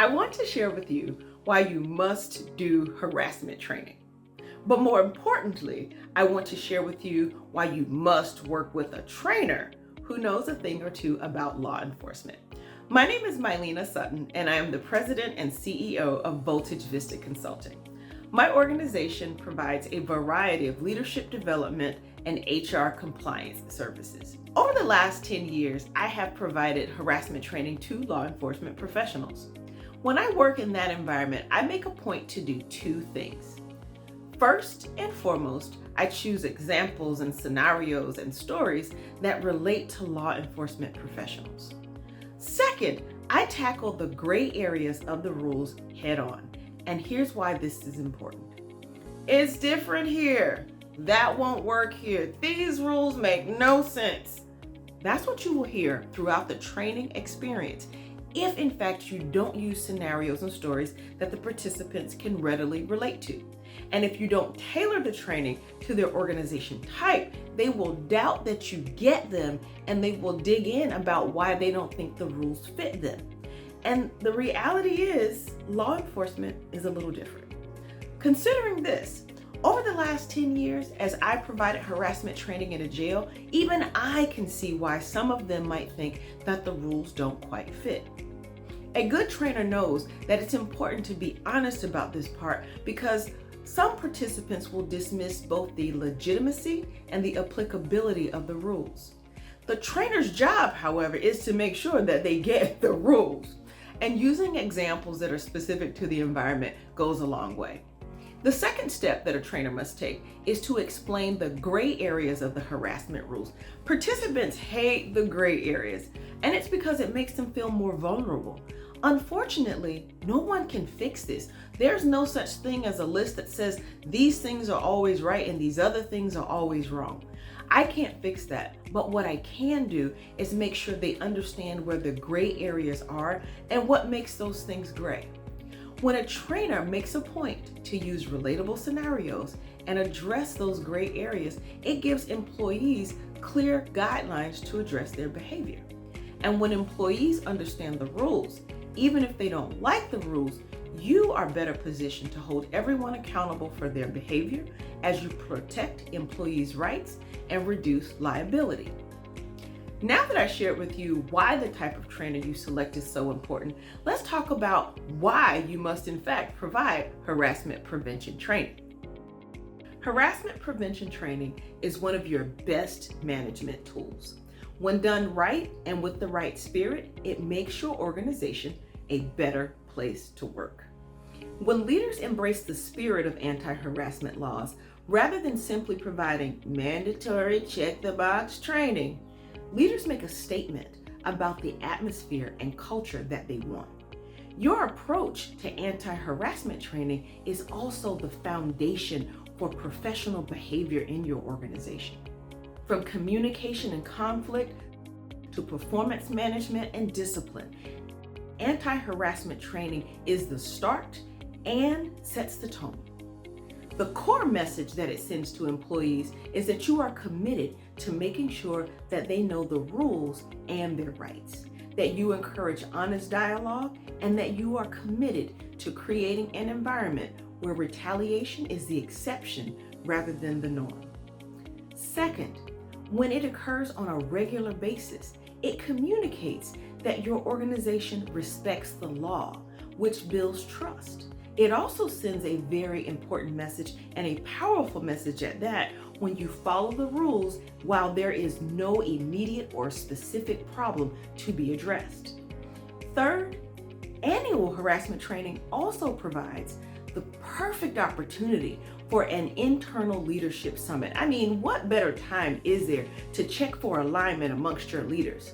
I want to share with you why you must do harassment training. But more importantly, I want to share with you why you must work with a trainer who knows a thing or two about law enforcement. My name is Mylena Sutton, and I am the president and CEO of Voltage Vista Consulting. My organization provides a variety of leadership development and HR compliance services. Over the last 10 years, I have provided harassment training to law enforcement professionals. When I work in that environment, I make a point to do two things. First and foremost, I choose examples and scenarios and stories that relate to law enforcement professionals. Second, I tackle the gray areas of the rules head on. And here's why this is important. It's different here. That won't work here. These rules make no sense. That's what you will hear throughout the training experience, if in fact you don't use scenarios and stories that the participants can readily relate to. And if you don't tailor the training to their organization type, they will doubt that you get them, and they will dig in about why they don't think the rules fit them. And the reality is, law enforcement is a little different. Considering this, over the last 10 years, as I provided harassment training in a jail, even I can see why some of them might think that the rules don't quite fit. A good trainer knows that it's important to be honest about this part, because some participants will dismiss both the legitimacy and the applicability of the rules. The trainer's job, however, is to make sure that they get the rules. And using examples that are specific to the environment goes a long way. The second step that a trainer must take is to explain the gray areas of the harassment rules. Participants hate the gray areas, and it's because it makes them feel more vulnerable. Unfortunately, no one can fix this. There's no such thing as a list that says these things are always right and these other things are always wrong. I can't fix that, but what I can do is make sure they understand where the gray areas are and what makes those things gray. When a trainer makes a point to use relatable scenarios and address those gray areas, it gives employees clear guidelines to address their behavior. And when employees understand the rules, even if they don't like the rules, you are better positioned to hold everyone accountable for their behavior as you protect employees' rights and reduce liability. Now that I shared with you why the type of trainer you select is so important, let's talk about why you must in fact provide harassment prevention training. Harassment prevention training is one of your best management tools. When done right and with the right spirit, it makes your organization a better place to work. When leaders embrace the spirit of anti-harassment laws, rather than simply providing mandatory check-the-box training, leaders make a statement about the atmosphere and culture that they want. Your approach to anti-harassment training is also the foundation for professional behavior in your organization. From communication and conflict to performance management and discipline, anti-harassment training is the start and sets the tone. The core message that it sends to employees is that you are committed to making sure that they know the rules and their rights, that you encourage honest dialogue, and that you are committed to creating an environment where retaliation is the exception rather than the norm. Second, when it occurs on a regular basis, it communicates that your organization respects the law, which builds trust. It also sends a very important message, and a powerful message at that, when you follow the rules while there is no immediate or specific problem to be addressed. Third, annual harassment training also provides the perfect opportunity for an internal leadership summit. I mean, what better time is there to check for alignment amongst your leaders?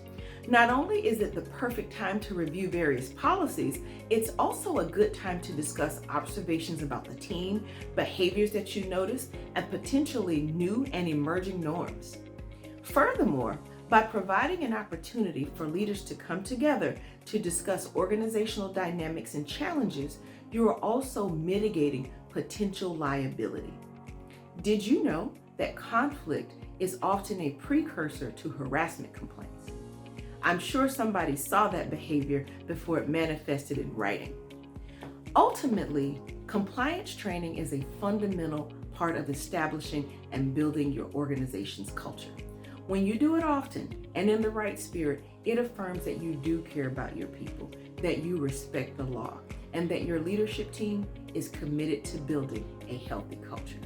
Not only is it the perfect time to review various policies, it's also a good time to discuss observations about the team, behaviors that you notice, and potentially new and emerging norms. Furthermore, by providing an opportunity for leaders to come together to discuss organizational dynamics and challenges, you are also mitigating potential liability. Did you know that conflict is often a precursor to harassment complaints? I'm sure somebody saw that behavior before it manifested in writing. Ultimately, compliance training is a fundamental part of establishing and building your organization's culture. When you do it often and in the right spirit, it affirms that you do care about your people, that you respect the law, and that your leadership team is committed to building a healthy culture.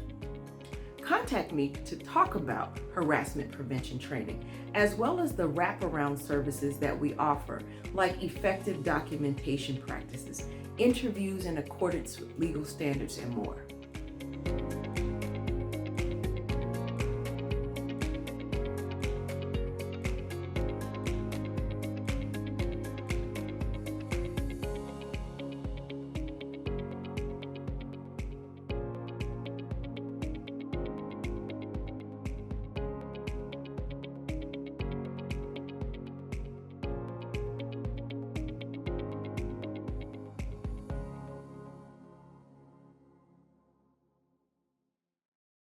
Contact me to talk about harassment prevention training, as well as the wraparound services that we offer, like effective documentation practices, interviews in accordance with legal standards, and more.